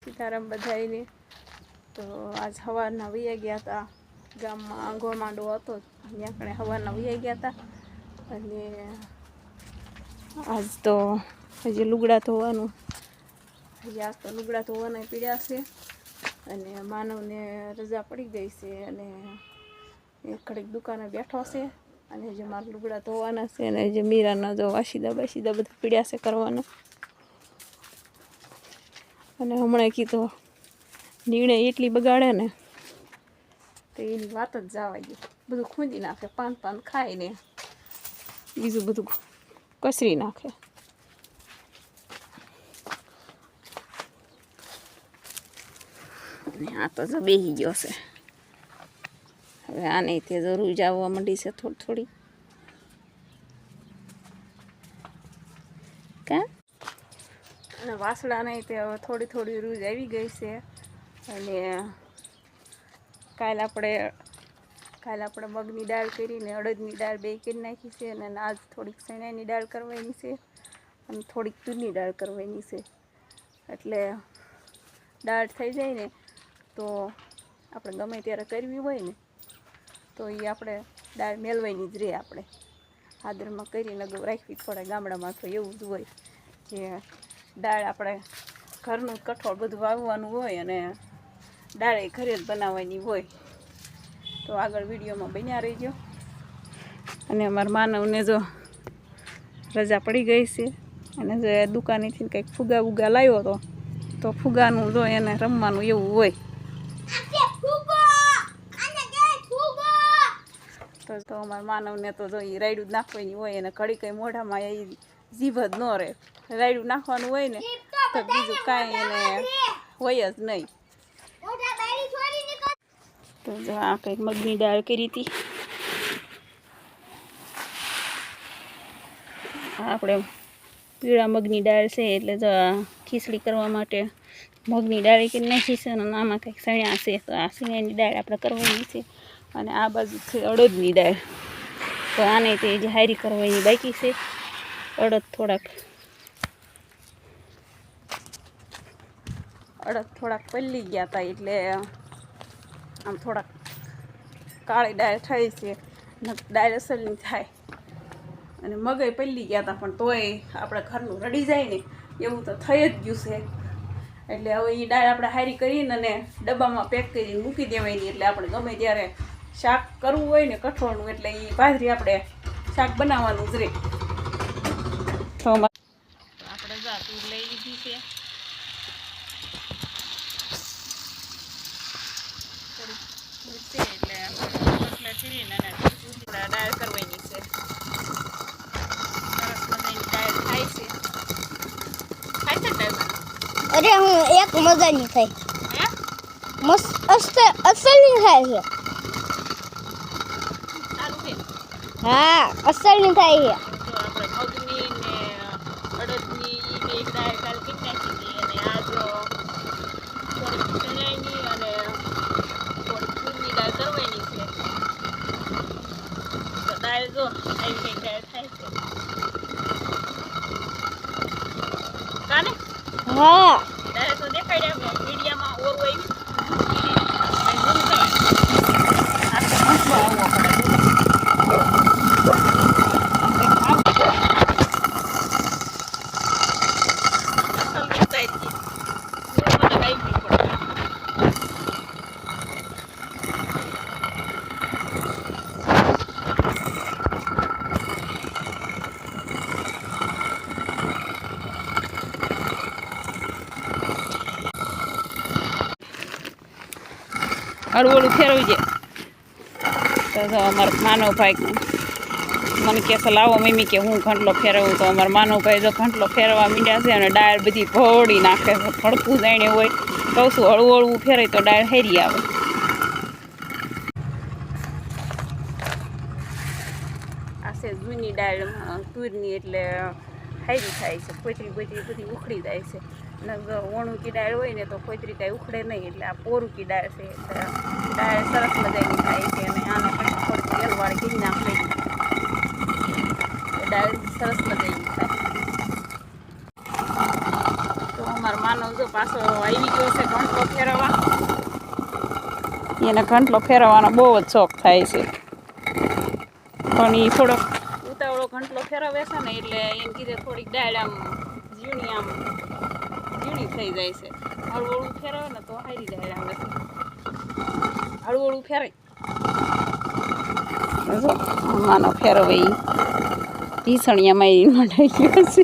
સીતારામ બધાઈને. તો આજ સવારના વૈયા ગયા હતા ગામમાં, આંગો માંડો હતો ત્યાં કણે સવારના વૈયા ગયા હતા. અને આજ તો હજી લુગડા ધોવાનું, આજ તો લુગડા ધોવાના પીડ્યા છે. અને માનવને રજા પડી ગઈ છે અને એક ઘડીક દુકાને બેઠો છે. અને જે મારા લુગડા ધોવાના છે અને જે મીરાના જો વાસીદા બધા પીડ્યા છે કરવાના. અને હમણાં કીધું નીણે એટલી બગાડે ને તો એની વાત જ જવા દે. બધું ખૂંદી નાખે, પાન ખાઈને બીજું બધું કસરી નાખે. અને આ તો જો બેસી ગયો છે. હવે આને તે જરૂર આવવા માંડી છે થોડી કા. અને વાસળાને તે હવે થોડી રૂજ આવી ગઈ છે. અને કાલે આપણે મગની દાળ કરીને અડદની દાળ બે કરી નાખી છે. અને આજ થોડીક ચણાની દાળ કરવાની છે અને થોડીક તુરની દાળ કરવાની છે. એટલે દાળ થઈ જાય ને તો આપણે ગમે ત્યારે કરવી હોય ને તો એ આપણે દાળ મેળવાની જ રહે. આપણે આદરમાં કરીને રાખવી પડે. ગામડામાં તો એવું જ હોય કે દાળ આપણે ઘરનું કઠોળ બધું વાવવાનું હોય અને દાળ એ ઘરે જ બનાવવાની હોય. તો આગળ વિડીયોમાં બન્યા રહીજો. અને અમારા માનવને જો રજા પડી ગઈ છે અને જો દુકાનેથી કંઈક ફુગા લાવ્યો તો ફુગાનું જો એને રમવાનું એવું હોય. તો અમારા માનવને તો જો એ રાયડું જ નાખવાની હોય અને ઘડી કંઈ મોઢામાં એ જીભ જ ન રહે. રાયડું નાખવાનું હોય ને તો બીજું કાંઈ એને હોય જ નહીં. તો જો આ કંઈક મગની દાળ કરી હતી. આપણે પીળા મગની દાળ છે એટલે જો ખીચડી કરવા માટે મગની દાળ કરી નાખી છે. અને આમાં કંઈક સણ્યા છે તો આ સણ્યાની દાળ આપણે કરવાની છે. અને આ બાજુ છે અડદની દાળ. તો આને તે જે હારી કરવાની બાકી છે. અડદ થોડાક પલળી ગયા હતા એટલે આમ થોડાક કાળી દાળ થઈ છે. દાળ અસલની થાય. અને મગઈ પલળી ગયા હતા પણ તોય આપણે ઘરનું રડી જાય ને એવું તો થઈ જ ગયું છે. એટલે હવે એ દાળ આપણે હારી કરીને અને ડબ્બામાં પેક કરીને મૂકી દેવાની. એટલે આપણે ગમે ત્યારે શાક કરવું હોય ને કઠોળનું એટલે એ ભાખરી આપણે શાક બનાવવાનું જ રહે. તો આપણે જા તું લઈ લીધી છે. એટલે આપણે ચીરીને દાળ કરવાની છે. સરસ મજાની દાળ થાય છે. ખાય છે દાળમાં? અરે હું એક મજાની થઈ. મસ્ત અસલની થાય છે. સારું છે. હા, અસલની થાય છે. તો આપણે મગની ને અડદની બે દાળ કાલ કરી નાખી હતી. અને આજ થોડીક ચણાની અને થોડીક તુરની દાળ કરવાની છે. તો દાળ જો આવી કઈ દાળ થાય છે. કાને? હા. દાળ તો દેખાડ્યા મીડિયામાં ઓરું આવી. હળવું ફેરવી જાય તો અમારા માનવભાઈ મને કહે લાવો મમ્મી કે હું ઘંટલો ફેરવું. તો અમારા માનવભાઈ જો ઘંટલો ફેરવા માંડ્યા છે. અને દાળ બધી ભોળી નાખે છે. હળકું જાણે હોય કહું છું હળવું ફેરાય તો દાળ હેરી આવે. આ છે જૂની દાળ તુરની એટલે હારી થાય છે. કોતરી બધી ઉખડી જાય છે. અને ઓણુકી દાળ હોય ને તો કોતરી કાંઈ ઉખડે નહીં. એટલે આ પોરુકી દાળ છે એટલે દાળ સરસ મજાની થાય છે. અને આને પછી થોડીક તેલવાળી કરી નાખવાની. દાળ સરસ મજાની થાય. તો અમારા માનવ જો પાછો આવી ગયો છે ઘંટલો ફેરવવા. એને ઘંટલો ફેરવવાનો બહુ જ શોખ થાય છે, પણ એ થોડોક ઉતાવળો ઘંટલો ફેરવે છે ને એટલે એને કીધે થોડીક ડાળ આમ ઝીણી થઈ જાય છે. હળવું ફેરવે ને તો હારી ડાળ આવે છે. હળવું ફેરાય માનો ફેરવે ઢીસણિયામાં મંડાઈ ગયો છે.